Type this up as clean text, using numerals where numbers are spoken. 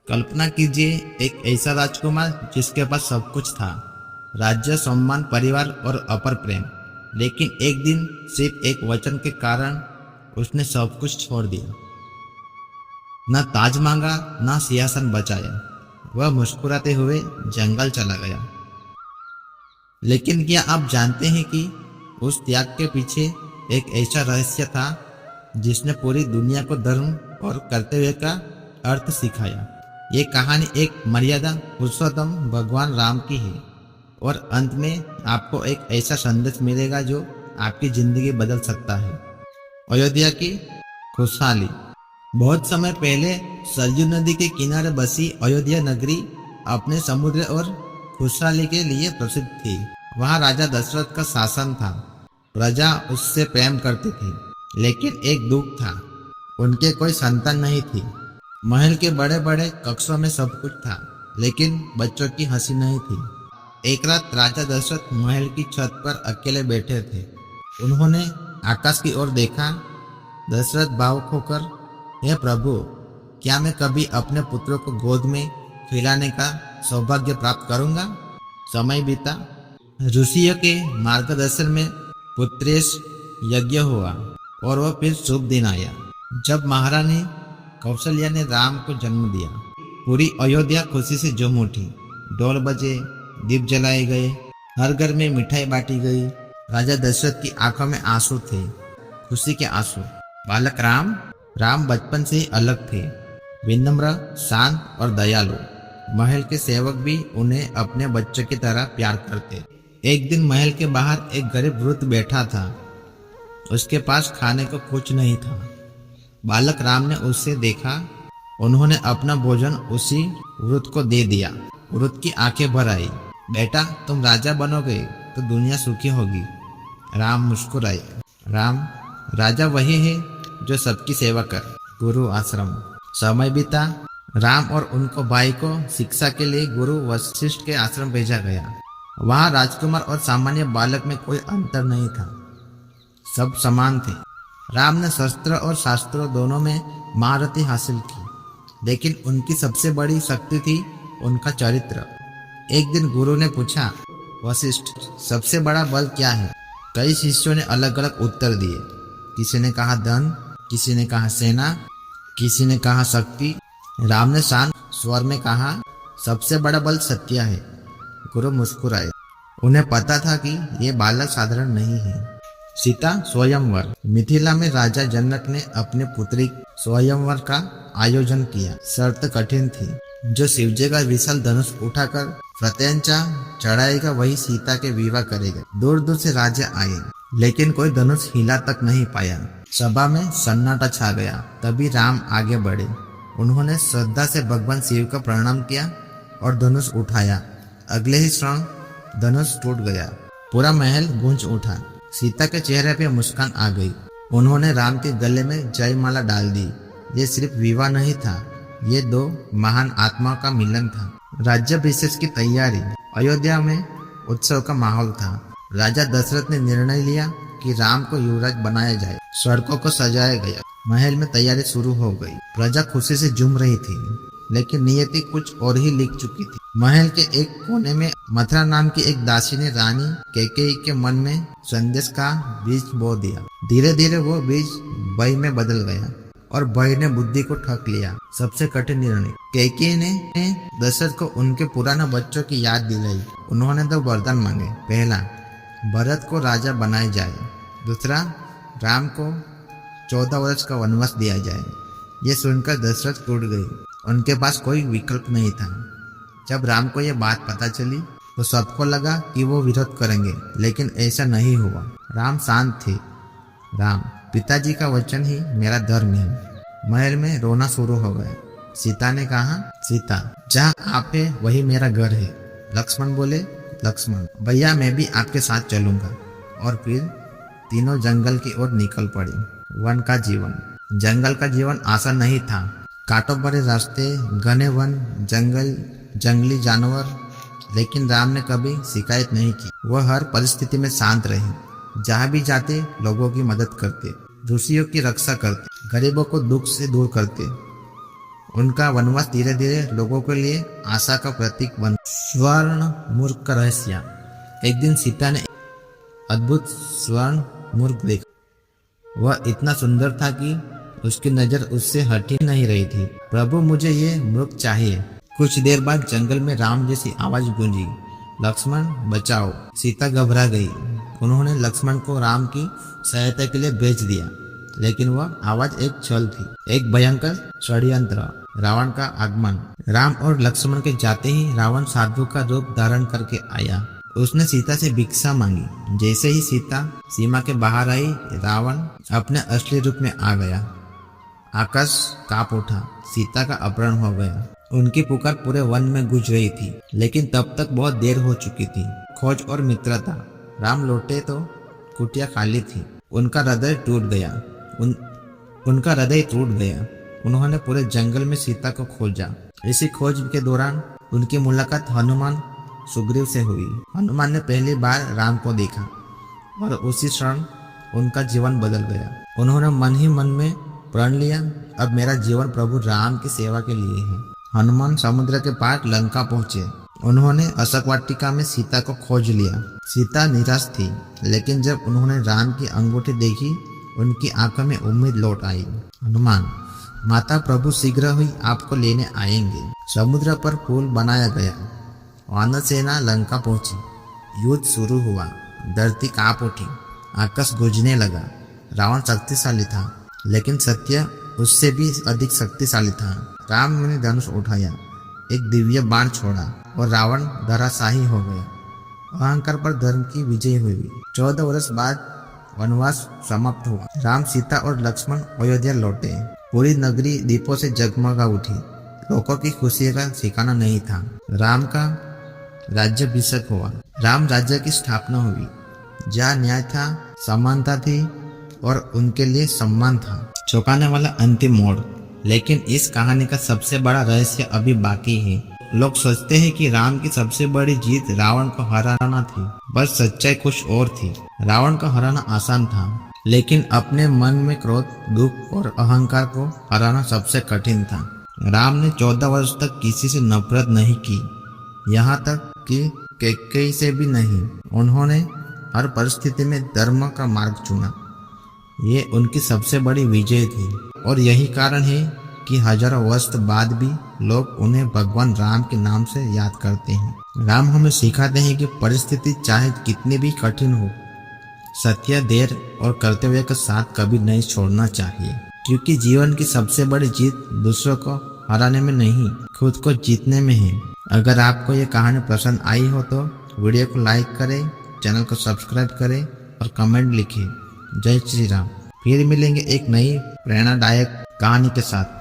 कल्पना कीजिए एक ऐसा राजकुमार जिसके पास सब कुछ था, राज्य, सम्मान, परिवार और अपर प्रेम। लेकिन एक दिन सिर्फ एक वचन के कारण उसने सब कुछ छोड़ दिया। न ताज मांगा, न सिंहासन बचाया। वह मुस्कुराते हुए जंगल चला गया। लेकिन क्या आप जानते हैं कि उस त्याग के पीछे एक ऐसा रहस्य था जिसने पूरी दुनिया को धर्म और कर्तव्य का अर्थ सिखाया। ये कहानी एक मर्यादा पुरुषोत्तम भगवान राम की है और अंत में आपको एक ऐसा संदेश मिलेगा जो आपकी जिंदगी बदल सकता है। अयोध्या की खुशहाली। बहुत समय पहले सरयू नदी के किनारे बसी अयोध्या नगरी अपने समुद्र और खुशहाली के लिए प्रसिद्ध थी। वहाँ राजा दशरथ का शासन था। प्रजा उससे प्रेम करती थी, लेकिन एक दुख था, उनके कोई संतान नहीं थी। महल के बड़े बड़े कक्षों में सब कुछ था, लेकिन बच्चों की हंसी नहीं थी। एक रात राजा दशरथ महल की छत पर अकेले बैठे थे। उन्होंने आकाश की ओर देखा। दशरथ भावुक होकर, हे प्रभु, क्या मैं कभी अपने पुत्रों को गोद में खिलाने का सौभाग्य प्राप्त करूंगा? समय बीता। ऋषियों के मार्गदर्शन में पुत्रेश यज्ञ हुआ और वह फिर शुभ दिन आया जब महारानी कौशल्या ने राम को जन्म दिया। पूरी अयोध्या खुशी से झूम उठी। ढोल बजे, दीप जलाए गए, हर घर में मिठाई बांटी गई। राजा दशरथ की आंखों में आंसू थे, खुशी के आंसू। बालक राम बचपन से ही अलग थे, विनम्र, शांत और दयालु। महल के सेवक भी उन्हें अपने बच्चों की तरह प्यार करते। एक दिन महल के बाहर एक गरीब वृद्ध बैठा था। उसके पास खाने को कुछ नहीं था। बालक राम ने उसे देखा। उन्होंने अपना भोजन उसी वृद्ध को दे दिया। वृद्ध की आंखें भर आई। बेटा, तुम राजा बनोगे तो दुनिया सुखी होगी। राम मुस्कुराए। राजा वही है जो सबकी सेवा कर। गुरु आश्रम। समय बीता। राम और उनको भाई को शिक्षा के लिए गुरु वशिष्ठ के आश्रम भेजा गया। वहाँ राजकुमार और सामान्य बालक में कोई अंतर नहीं था, सब समान थे। राम ने शस्त्र और शास्त्रों दोनों में महारथी हासिल की, लेकिन उनकी सबसे बड़ी शक्ति थी उनका चरित्र। एक दिन गुरु ने पूछा, वशिष्ठ, सबसे बड़ा बल क्या है? कई शिष्यों ने अलग अलग उत्तर दिए। किसी ने कहा धन, किसी ने कहा सेना, किसी ने कहा शक्ति। राम ने शांत स्वर में कहा, सबसे बड़ा बल सत्य है। गुरु मुस्कुराए। उन्हें पता था कि ये बालक साधारण नहीं है। सीता स्वयंवर। मिथिला में राजा जनक ने अपने पुत्री स्वयंवर का आयोजन किया। शर्त कठिन थी। जो शिवजी का विशाल धनुष उठाकर प्रत्यंचा चढ़ाएगा वही सीता के विवाह करेगा। दूर दूर से राजा आए, लेकिन कोई धनुष हिला तक नहीं पाया। सभा में सन्नाटा छा गया। तभी राम आगे बढ़े। उन्होंने श्रद्धा से भगवान शिव का प्रणाम किया और धनुष उठाया। अगले ही क्षण धनुष टूट गया। पूरा महल गूंज उठा। सीता के चेहरे पे मुस्कान आ गई। उन्होंने राम के गले में जयमाला डाल दी। ये सिर्फ विवाह नहीं था, ये दो महान आत्माओं का मिलन था। राज्याभिषेक की तैयारी। अयोध्या में उत्सव का माहौल था। राजा दशरथ ने निर्णय लिया कि राम को युवराज बनाया जाए। सड़कों को सजाया गया। महल में तैयारी शुरू हो गई। प्रजा खुशी से झूम रही थी, लेकिन नियति कुछ और ही लिख चुकी थी। महल के एक कोने में मथुरा नाम की एक दासी ने रानी कैकेयी के मन में संदेश का बीज बो दिया। धीरे धीरे वो बीज भय में बदल गया और भय ने बुद्धि को ठग लिया। सबसे कठिन निर्णय। कैकेयी ने दशरथ को उनके पुराने बच्चों की याद दिलाई। उन्होंने दो वरदान मांगे। पहला, भरत को राजा बनाया जाए। दूसरा, राम को 14 वर्ष का वनवास दिया जाए। ये सुनकर दशरथ टूट गई। उनके पास कोई विकल्प नहीं था। जब राम को यह बात पता चली तो सबको लगा कि वो विरोध करेंगे, लेकिन ऐसा नहीं हुआ। राम शांत थे। राम, पिताजी का वचन ही मेरा धर्म है। महल में रोना शुरू हो गया। सीता ने कहा, सीता, जहाँ आप है वही मेरा घर है। लक्ष्मण बोले, लक्ष्मण भैया, मैं भी आपके साथ चलूंगा। और फिर तीनों जंगल की ओर निकल पड़ी। वन का जीवन। जंगल का जीवन आसान नहीं था। कांटों भरे रास्ते, घने वन, जंगली जानवर, लेकिन राम ने कभी शिकायत नहीं की। वह हर परिस्थिति में शांत रहे। जहाँ भी जाते लोगों की मदद करते, ऋषियों की रक्षा करते, गरीबों को दुख से दूर करते उनका वनवास धीरे धीरे लोगों के लिए आशा का प्रतीक बन। स्वर्ण मूर्ख का रहस्य। एक दिन सीता ने अद्भुत स्वर्ण मूर्ख देखा। वह इतना सुंदर था कि उसकी नजर उससे हट ही नहीं रही थी। प्रभु, मुझे ये मूर्ख चाहिए। कुछ देर बाद जंगल में राम जैसी आवाज गूंजी, लक्ष्मण बचाओ। सीता घबरा गई। उन्होंने लक्ष्मण को राम की सहायता के लिए भेज दिया, लेकिन वह आवाज एक छल थी, एक भयंकर षड्यंत्र, रावण का आगमन। राम और लक्ष्मण के जाते ही रावण साधु का रूप धारण करके आया। उसने सीता से भिक्षा मांगी। जैसे ही सीता सीमा के बाहर आई, रावण अपने असली रूप में आ गया। आकाश कांप उठा। सीता का अपहरण हो गया। उनकी पुकार पूरे वन में गूंज रही थी, लेकिन तब तक बहुत देर हो चुकी थी। खोज और मित्रता। राम लौटे तो कुटिया खाली थी। उनका हृदय टूट गया। उनका हृदय टूट गया। उन्होंने पूरे जंगल में सीता को खोजा। इसी खोज के दौरान उनकी मुलाकात हनुमान सुग्रीव से हुई। हनुमान ने पहली बार राम को देखा और उसी क्षण उनका जीवन बदल गया। उन्होंने मन ही मन में प्रण लिया, अब मेरा जीवन प्रभु राम की सेवा के लिए है। हनुमान समुद्र के पार लंका पहुंचे। उन्होंने अशोक वाटिका में सीता को खोज लिया। सीता निराश थी, लेकिन जब उन्होंने राम की अंगूठी देखी, उनकी आंखों में उम्मीद लौट आई। हनुमान, माता, प्रभु शीघ्र ही आपको लेने आएंगे। समुद्र पर पुल बनाया गया। वानर सेना लंका पहुंची। युद्ध शुरू हुआ। धरती कांप उठी। आकाश गूंजने लगा। रावण शक्तिशाली था, लेकिन सत्य उससे भी अधिक शक्तिशाली था। राम ने धनुष उठाया, एक दिव्य बाण छोड़ा और रावण धराशायी हो गया। अहंकार पर धर्म की विजय हुई। 14 वर्ष बाद वनवास समाप्त हुआ। राम, सीता और लक्ष्मण अयोध्या लौटे। पूरी नगरी दीपों से जगमगा उठी। लोगों की खुशी का ठिकाना नहीं था। राम का राज्याभिषेक हुआ। राम राज्य की स्थापना हुई, जहाँ न्याय था, समानता थी और उनके लिए सम्मान था। चौंकाने वाला अंतिम मोड़। लेकिन इस कहानी का सबसे बड़ा रहस्य अभी बाकी है। लोग सोचते हैं कि राम की सबसे बड़ी जीत रावण को हराना थी, बस सच्चाई कुछ और थी। रावण को हराना आसान था, लेकिन अपने मन में क्रोध, दुख और अहंकार को हराना सबसे कठिन था। राम ने 14 वर्ष तक किसी से नफरत नहीं की, यहाँ तक कि कैकेयी से भी नहीं। उन्होंने हर परिस्थिति में धर्म का मार्ग चुना। ये उनकी सबसे बड़ी विजय थी और यही कारण है कि हजारों वर्ष बाद भी लोग उन्हें भगवान राम के नाम से याद करते हैं। राम हमें सिखाते हैं कि परिस्थिति चाहे कितनी भी कठिन हो, सत्य, देर और कर्तव्य के साथ कभी नहीं छोड़ना चाहिए, क्योंकि जीवन की सबसे बड़ी जीत दूसरों को हराने में नहीं, खुद को जीतने में है। अगर आपको ये कहानी पसंद आई हो तो वीडियो को लाइक करें, चैनल को सब्सक्राइब करें और कमेंट लिखें। जय श्री राम। फिर मिलेंगे एक नई प्रेरणादायक कहानी के साथ।